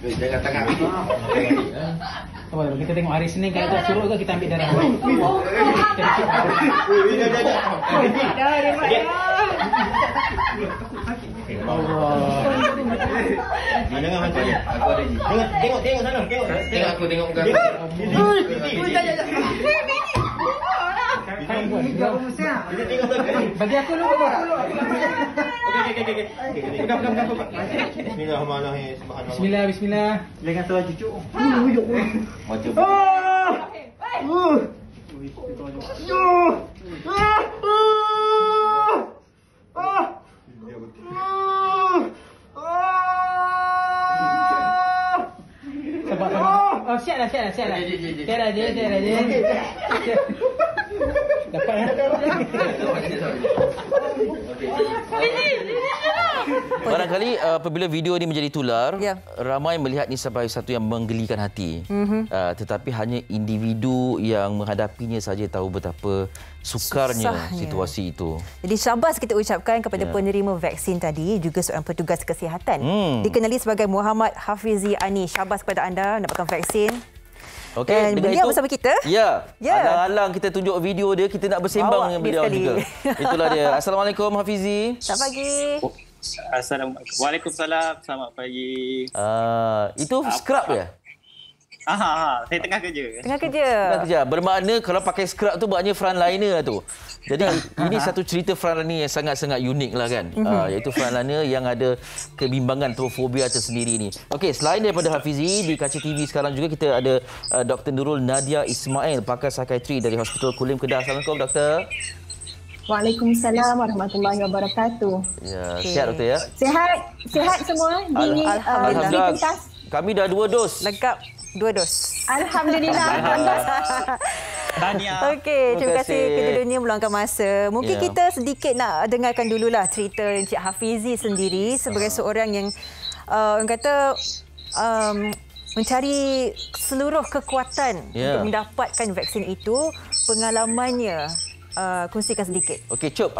Jangan tangan ni. Oh, kita tengok hari Senin kalau tak suruh ke kita ambil darah. Jangan macam ni. Aku ada ni. Tengok sana. Tengok aku tengok muka. Bagi aku dulu. Okey. Bismillahirrahmanirrahim. Bismillah. Jangan salah cucuk. Macam Sebab oh, siap dah. Siap dah dia. Dapat Barangkali apabila video ini menjadi tular, ramai melihat ini sebagai satu yang menggelikan hati. Tetapi hanya individu yang menghadapinya saja tahu betapa sukarnya situasi itu. Jadi syabas kita ucapkan kepada penerima vaksin tadi, juga seorang petugas kesihatan. Dikenali sebagai Muhammad Hafizi Ani. Syabas kepada anda dapatkan vaksin. Okey, dan beliau bersama kita. Ya. Alang-alang kita tunjuk video dia, kita nak bersembang dengan beliau juga. Itulah dia. Assalamualaikum Hafizi. Selamat pagi. Assalamualaikum. Waalaikumsalam. Selamat pagi. Itu scrub ya? Saya tengah kerja. Tengah kerja. Bermakna kalau pakai scrub tu maknanya frontliner tu. Jadi ini satu cerita frontliner yang sangat-sangat unik lah kan. Iaitu frontliner yang ada kebimbangan atau fobia tersendiri ni. Okey, selain daripada Hafizi, di kaca TV sekarang juga kita ada Dr. Nurul Nadia Ismail, pakar psikiatri dari Hospital Kulim Kedah. Assalamualaikum doktor. Waalaikumsalam warahmatullahi wabarakatuh. Ya, sihat doktor ya? Sihat semua di Alhamdulillah. Kami dah 2 dos. Lengkap 2 dos. Alhamdulillah. Tahniah. Okey, terima kasih kerja dunia meluangkan masa. Mungkin kita sedikit nak dengarkan dululah cerita Encik Hafizi sendiri sebagai seorang yang orang kata mencari seluruh kekuatan untuk mendapatkan vaksin itu. Pengalamannya kongsikan sedikit. Okey, Cop.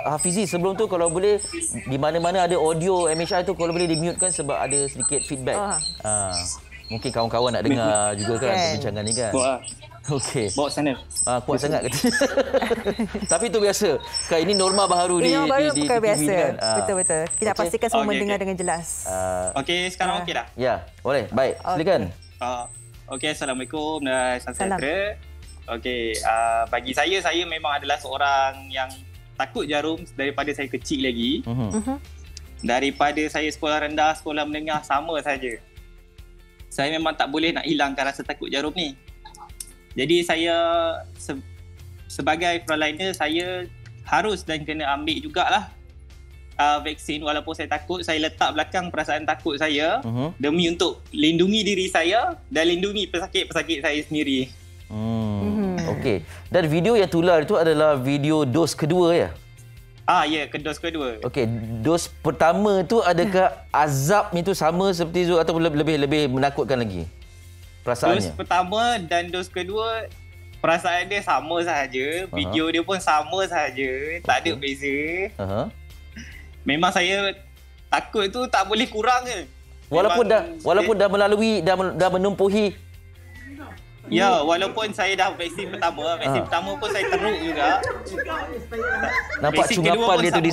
Hafizi, sebelum tu kalau boleh di mana-mana ada audio MHI tu kalau boleh di-mute kan sebab ada sedikit feedback. Mungkin kawan-kawan nak dengar juga kan perbincangan ni kan. Okey. Bawa sana. Kuat sangat kata. Tapi itu biasa. Kan ini norma baru di perkara biasa. kan. Betul. Kita pastikan semua mendengar dengan jelas. Okey, sekarang okey dah? Ya, boleh. Baik, silakan. Okey, Assalamualaikum dan salam sejahtera. Okey, bagi saya memang adalah seorang yang takut jarum daripada saya kecil lagi. Daripada saya sekolah rendah, sekolah menengah, sama saja. Saya memang tak boleh nak hilangkan rasa takut jarum ni. Jadi saya sebagai frontliner, saya harus dan kena ambil jugalah vaksin. Walaupun saya takut, saya letak belakang perasaan takut saya demi untuk lindungi diri saya dan lindungi pesakit-pesakit saya sendiri. Okey. Dan video yang tular itu adalah video dos kedua ya? Ya, dos kedua. Okey, dos pertama tu adakah azabnya tu sama seperti Zul atau lebih menakutkan lagi? Perasaannya. Dos pertama dan dos kedua perasaan dia sama sahaja, video dia pun sama sahaja, tak ada beza. Memang saya takut tu tak boleh kurang ke. Walaupun dah melalui dah menumpuhi. Ya, walaupun saya dah vaksin pertama pun saya teruk juga. Nampak cungapan dia tu di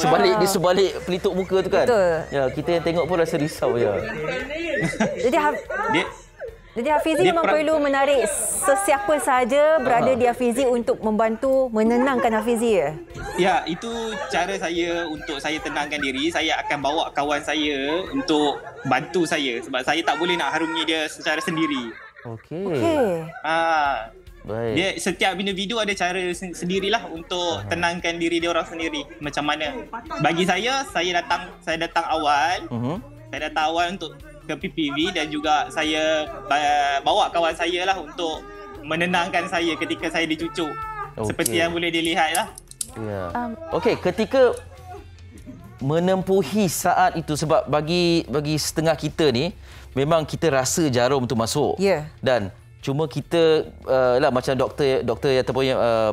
sebalik pelitup muka tu kan? Betul. Ya, kita yang tengok pun rasa risau ya. Jadi Hafizi memang perlu menarik sesiapa sahaja berada di Hafizi untuk membantu menenangkan Hafizi ya? Ya, itu cara saya untuk saya tenangkan diri. Saya akan bawa kawan saya untuk bantu saya sebab saya tak boleh nak harungi dia secara sendiri. Okey. Baik. Dia setiap bina video ada cara sendirilah untuk tenangkan diri dia orang sendiri. Macam mana? Bagi saya datang awal. Saya datang awal untuk ke PPV dan juga saya bawa kawan saya lah untuk menenangkan saya ketika saya dicucuk. Seperti yang boleh dilihat lah. Ya. Okey, ketika menempuhi saat itu sebab bagi setengah kita ni memang kita rasa jarum tu masuk. Dan cuma kita lah macam doktor ataupun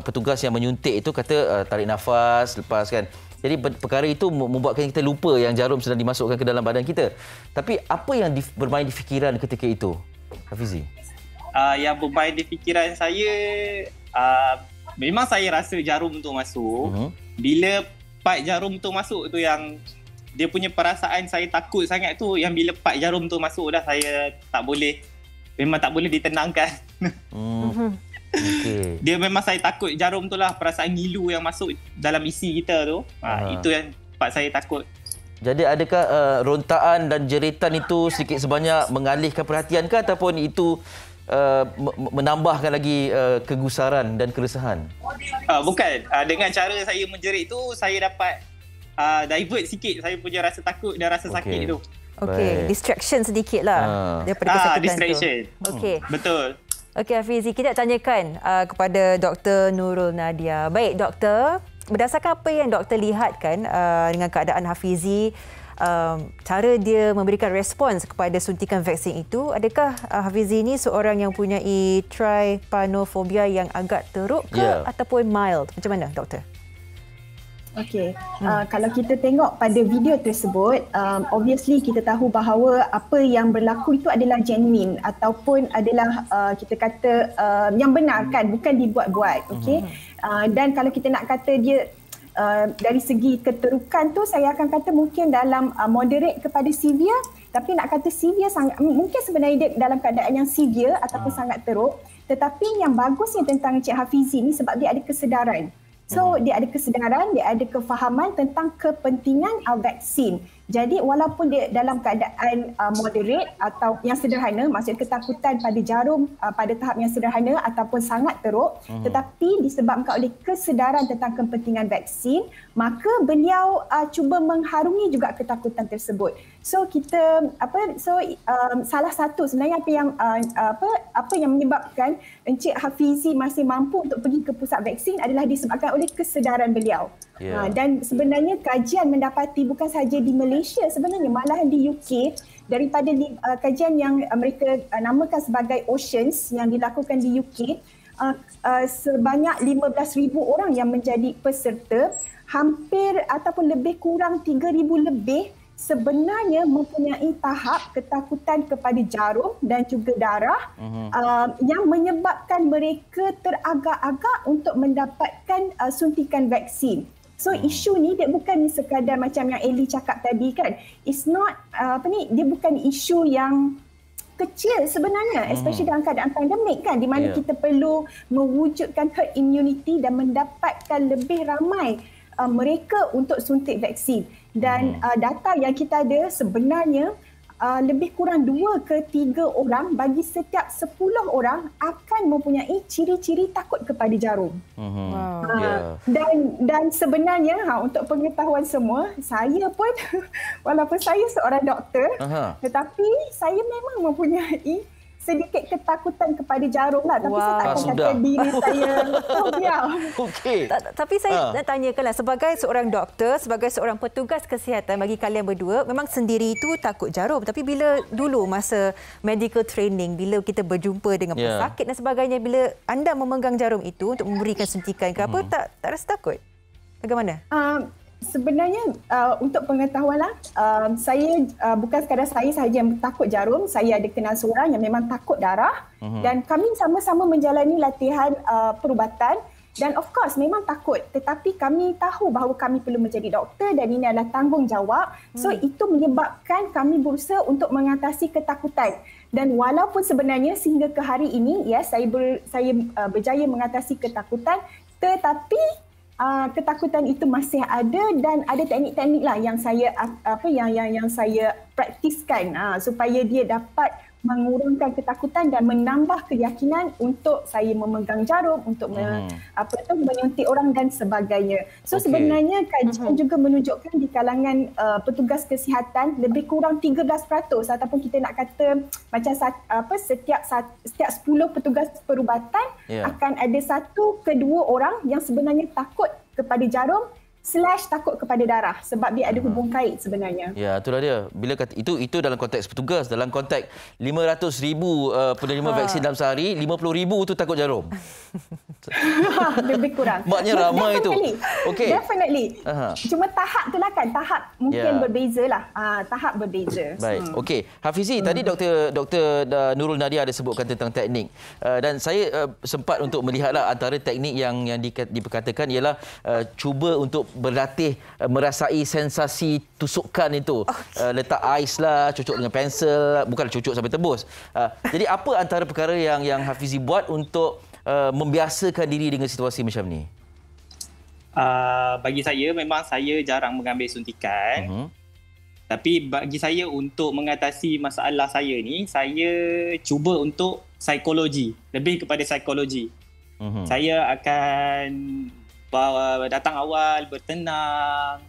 petugas yang menyuntik itu kata tarik nafas lepas kan. Jadi perkara itu membuatkan kita lupa yang jarum sedang dimasukkan ke dalam badan kita. Tapi apa yang bermain di fikiran ketika itu, Hafizi? Yang bermain di fikiran saya, memang saya rasa jarum tu masuk. Bila part jarum tu masuk tu yang dia punya perasaan saya takut sangat tu, yang bila part jarum tu masuk dah saya memang tak boleh ditenangkan. Okay. Dia memang saya takut jarum tu lah, perasaan ngilu yang masuk dalam isi kita tu. Itu yang part saya takut. Jadi adakah rontaan dan jeritan itu sedikit sebanyak mengalihkan perhatian ke, ataupun itu menambahkan lagi kegusaran dan keresahan? Bukan. Dengan cara saya menjerit tu, saya dapat divert sikit saya punya rasa takut dan rasa sakit tu. Okey, distraction sedikit lah daripada kesakitan distraction. tu. Okey. Betul. Okey Hafizi, kita nak tanyakan kepada Dr. Nurul Nadia. Baik doktor, berdasarkan apa yang doktor lihatkan dengan keadaan Hafizi, cara dia memberikan respons kepada suntikan vaksin itu, adakah Hafizi ini seorang yang mempunyai trypanofobia yang agak teruk ke ataupun mild? Macam mana doktor? Okey, kalau kita tengok pada video tersebut, obviously kita tahu bahawa apa yang berlaku itu adalah genuine ataupun adalah kita kata yang benar kan, bukan dibuat-buat. Okey, dan kalau kita nak kata dia dari segi keterukan tu, saya akan kata mungkin dalam moderate kepada severe, tapi nak kata severe sangat, mungkin sebenarnya dia dalam keadaan yang severe ataupun sangat teruk. Tetapi yang bagusnya tentang Encik Hafizi ni sebab dia ada kesedaran. So dia ada kesedaran, dia ada kefahaman tentang kepentingan vaksin. Jadi walaupun dia dalam keadaan moderate atau yang sederhana, maksudnya ketakutan pada jarum pada tahap yang sederhana ataupun sangat teruk, tetapi disebabkan oleh kesedaran tentang kepentingan vaksin, maka beliau cuba mengharungi juga ketakutan tersebut. So kita salah satu sebenarnya apa yang menyebabkan Encik Hafizi masih mampu untuk pergi ke pusat vaksin adalah disebabkan oleh kesedaran beliau. Dan sebenarnya kajian mendapati bukan sahaja di Malaysia, sebenarnya malahan di UK, daripada kajian yang mereka namakan sebagai Oceans yang dilakukan di UK, sebanyak 15,000 orang yang menjadi peserta, hampir ataupun lebih kurang 3,000 lebih sebenarnya mempunyai tahap ketakutan kepada jarum dan juga darah yang menyebabkan mereka teragak-agak untuk mendapatkan suntikan vaksin. So isu ni dia bukan sekadar macam yang Ellie cakap tadi kan. It's not dia bukan isu yang kecil sebenarnya, especially dalam keadaan pandemik kan, di mana kita perlu mewujudkan herd immunity dan mendapatkan lebih ramai mereka untuk suntik vaksin. Dan data yang kita ada sebenarnya lebih kurang 2 ke 3 orang bagi setiap 10 orang akan mempunyai ciri-ciri takut kepada jarum. Dan sebenarnya untuk pengetahuan semua, saya pun walaupun saya seorang doktor, tetapi saya memang mempunyai sedikit ketakutan kepada jarum lah. Tapi saya tak akan kata diri saya fobia. Tapi saya nak tanyakanlah, sebagai seorang doktor, sebagai seorang petugas kesihatan, bagi kalian berdua, memang sendiri itu takut jarum. Tapi bila dulu masa medical training, bila kita berjumpa dengan pesakit dan sebagainya, bila anda memegang jarum itu untuk memberikan suntikan ke apa, tak rasa takut? Bagaimana? Sebenarnya untuk pengetahuan lah, saya bukan sekadar saya sahaja yang takut jarum, saya ada kenal seorang yang memang takut darah dan kami sama-sama menjalani latihan perubatan dan of course memang takut, tetapi kami tahu bahawa kami perlu menjadi doktor dan ini adalah tanggungjawab. So itu menyebabkan kami berusaha untuk mengatasi ketakutan. Dan walaupun sebenarnya sehingga ke hari ini saya berjaya mengatasi ketakutan, tetapi ketakutan itu masih ada dan ada teknik-teknik lah yang saya yang saya praktiskan supaya dia dapat mengurangkan ketakutan dan menambah keyakinan untuk saya memegang jarum, untuk menyuntik orang dan sebagainya. So sebenarnya kajian juga menunjukkan di kalangan petugas kesihatan lebih kurang 13% ataupun kita nak kata macam setiap 10 petugas perubatan akan ada 1 ke 2 orang yang sebenarnya takut kepada jarum / takut kepada darah sebab dia ada hubung kait sebenarnya. Ya, itulah dia. Bila kata itu dalam konteks petugas, dalam konteks 500,000 penerima vaksin dalam sehari, 50,000 tu takut jarum. Lebih kurang. Maknya ramai tu. Okey. Definitely. Cuma tahap tu lah kan. Tahap mungkin berbeza lah. Tahap berbeza. Baik. Okey. Hafizi, tadi Dr. Nurul Nadia ada sebutkan tentang teknik. Dan saya sempat untuk melihatlah antara teknik yang diperkatakan ialah cuba untuk berlatih merasai sensasi tusukan itu. Letak ais lah, cucuk dengan pensel, bukan cucuk sampai tebus. Jadi apa antara perkara yang Hafizi buat untuk membiasakan diri dengan situasi macam ni? Bagi saya, memang saya jarang mengambil suntikan. Tapi bagi saya, untuk mengatasi masalah saya ni, saya cuba untuk psikologi. Lebih kepada psikologi. Saya akan datang awal, bertenang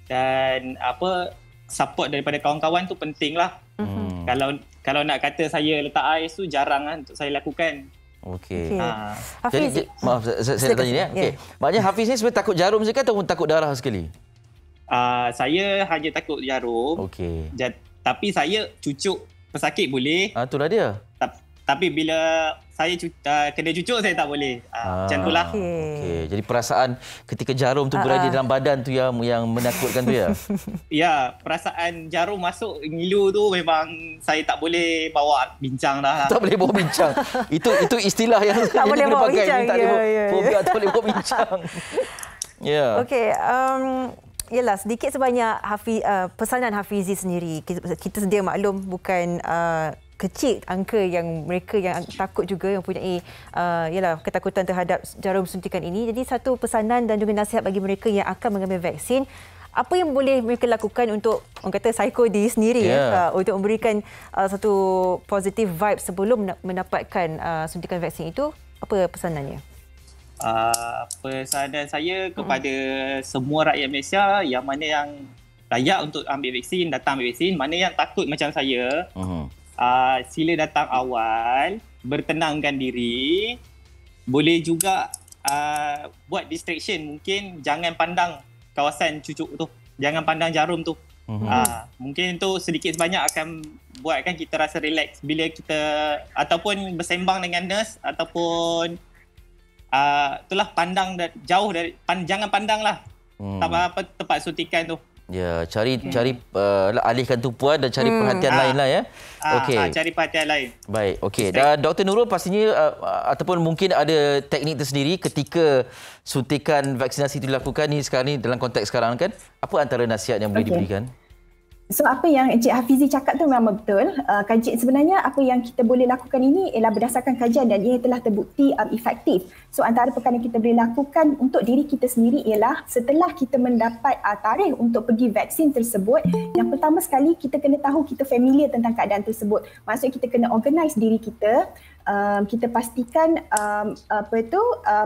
dan support daripada kawan-kawan tu penting lah. Kalau nak kata saya letak ais tu jarang lah untuk saya lakukan. Okey. Hafiz, jadi maaf saya nak tanya ni. Okey. Maknanya Hafiz ni sebenarnya takut jarum sekali ataupun takut darah sekali? Saya hanya takut jarum. Okey. Tapi saya cucuk pesakit boleh. Itulah dia. Tapi bila saya kena cucuk, saya tak boleh. Macam itulah. Okey. Jadi perasaan ketika jarum tu berada dalam badan tu yang menakutkan tu ya? Ya, perasaan jarum masuk ngilu tu memang saya tak boleh bawa bincang dah. Tak boleh bawa bincang. Itu istilah yang tak boleh bawa bincang. Fobia tak boleh bawa bincang. Ya. Okey. Yalah, sedikit sebanyak pesanan Hafizi sendiri. Kita sedia maklum bukan kecil angka yang mereka yang takut juga yang mempunyai ketakutan terhadap jarum suntikan ini. Jadi satu pesanan dan juga nasihat bagi mereka yang akan mengambil vaksin, apa yang boleh mereka lakukan untuk orang kata psycho diri sendiri untuk memberikan satu positive vibe sebelum mendapatkan suntikan vaksin itu? Apa pesanannya? Pesanan saya kepada semua rakyat Malaysia yang mana yang layak untuk ambil vaksin, datang ambil vaksin. Mana yang takut macam saya, sila datang awal, bertenangkan diri. Boleh juga buat distraction, mungkin jangan pandang kawasan cucuk tu, jangan pandang jarum tu. Mungkin tu sedikit sebanyak akan buatkan kita rasa relax bila kita ataupun bersembang dengan nurse ataupun itulah pandang jauh dari jangan pandanglah tempat suntikan tu. Ya, cari alihkan tumpuan dan cari perhatian lain lah ya. Okey. Cari perhatian lain. Baik, okey. Dan Dr. Nurul pastinya ataupun mungkin ada teknik tersendiri ketika suntikan vaksinasi itu dilakukan ni sekarang ni dalam konteks sekarang kan. Apa antara nasihat yang boleh diberikan? So apa yang Encik Hafizi cakap tu memang betul. Sebenarnya apa yang kita boleh lakukan ini ialah berdasarkan kajian dan ia telah terbukti efektif. So antara perkara yang kita boleh lakukan untuk diri kita sendiri ialah setelah kita mendapat tarikh untuk pergi vaksin tersebut, yang pertama sekali kita kena tahu kita familiar tentang keadaan tersebut. Maksudnya kita kena organize diri kita. Kita pastikan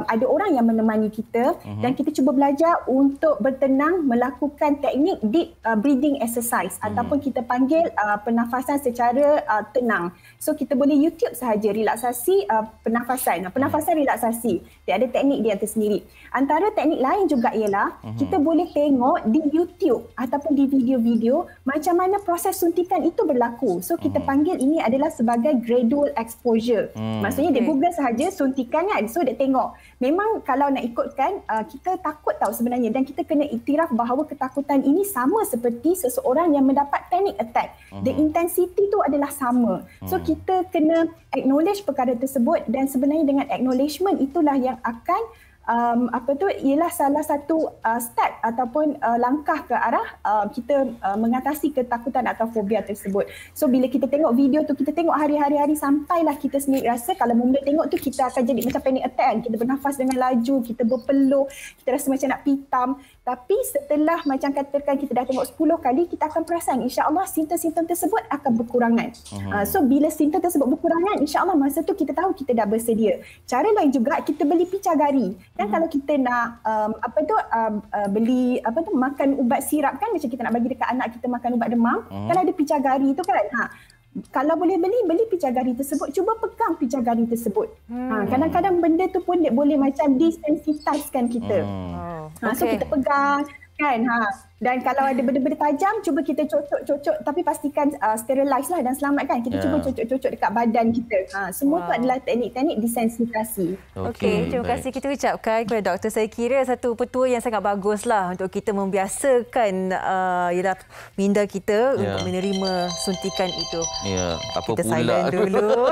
ada orang yang menemani kita dan kita cuba belajar untuk bertenang melakukan teknik deep breathing exercise ataupun kita panggil pernafasan secara tenang. So kita boleh YouTube sahaja relaksasi pernafasan relaksasi. Dia ada teknik dia tersendiri. Antara teknik lain juga ialah kita boleh tengok di YouTube ataupun di video-video macam mana proses suntikan itu berlaku. So kita panggil ini adalah sebagai gradual exposure. Maksudnya dia Google sahaja suntikan kan. So dia tengok. Memang kalau nak ikutkan kita takut tahu sebenarnya dan kita kena iktiraf bahawa ketakutan ini sama seperti seseorang yang mendapat panic attack. The intensity tu adalah sama. So kita kena acknowledge perkara tersebut dan sebenarnya dengan acknowledgement itulah yang akan ialah salah satu step ataupun langkah ke arah kita mengatasi ketakutan atau fobia tersebut. So bila kita tengok video tu, kita tengok hari-hari sampailah kita sendiri rasa kalau mula tengok tu kita akan jadi macam panic attack kan. Kita bernafas dengan laju, kita berpeluh, kita rasa macam nak pitam. Tapi setelah macam katakan kita dah tengok 10 kali, kita akan perasan insya-Allah simptom-simptom tersebut akan berkurangan. So bila simptom tersebut berkurangan, insya-Allah masa tu kita tahu kita dah bersedia. Cara lain juga kita beli picagari. Kan kalau kita nak beli makan ubat sirap kan, macam kita nak bagi dekat anak kita makan ubat demam, kan ada picagari tu kan. Kalau boleh beli picagari tersebut, cuba pegang picagari tersebut. Kadang-kadang benda tu pun boleh macam desensitizekan kita. So kita pegang kan. Dan kalau ada benda-benda tajam, cuba kita cocok-cocok tapi pastikan sterilize lah dan selamatkan. Kita cuba cocok-cocok dekat badan kita. Semua tu adalah teknik-teknik desensitisasi. Okey, terima kasih kita ucapkan kepada doktor. Saya kira satu petua yang sangat bagus lah untuk kita membiasakan ialah minda kita untuk menerima suntikan itu. Ya, apa kita pula. silent dulu.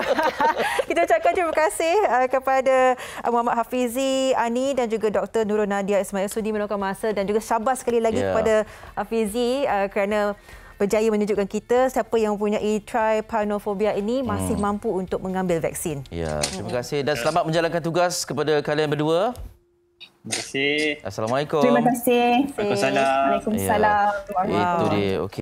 Kita ucapkan terima kasih kepada Muhammad Hafizi, Ani dan juga Dr. Nurul Nadia Ismail sudi meluangkan masa dan juga syabas sekali lagi kepada Hafizi kerana berjaya menunjukkan kita siapa yang mempunyai trypanofobia ini masih mampu untuk mengambil vaksin. Ya, terima kasih dan selamat menjalankan tugas kepada kalian berdua. Terima kasih. Assalamualaikum. Terima kasih. Waalaikumsalam. Waalaikumsalam. Itu dia. Okey.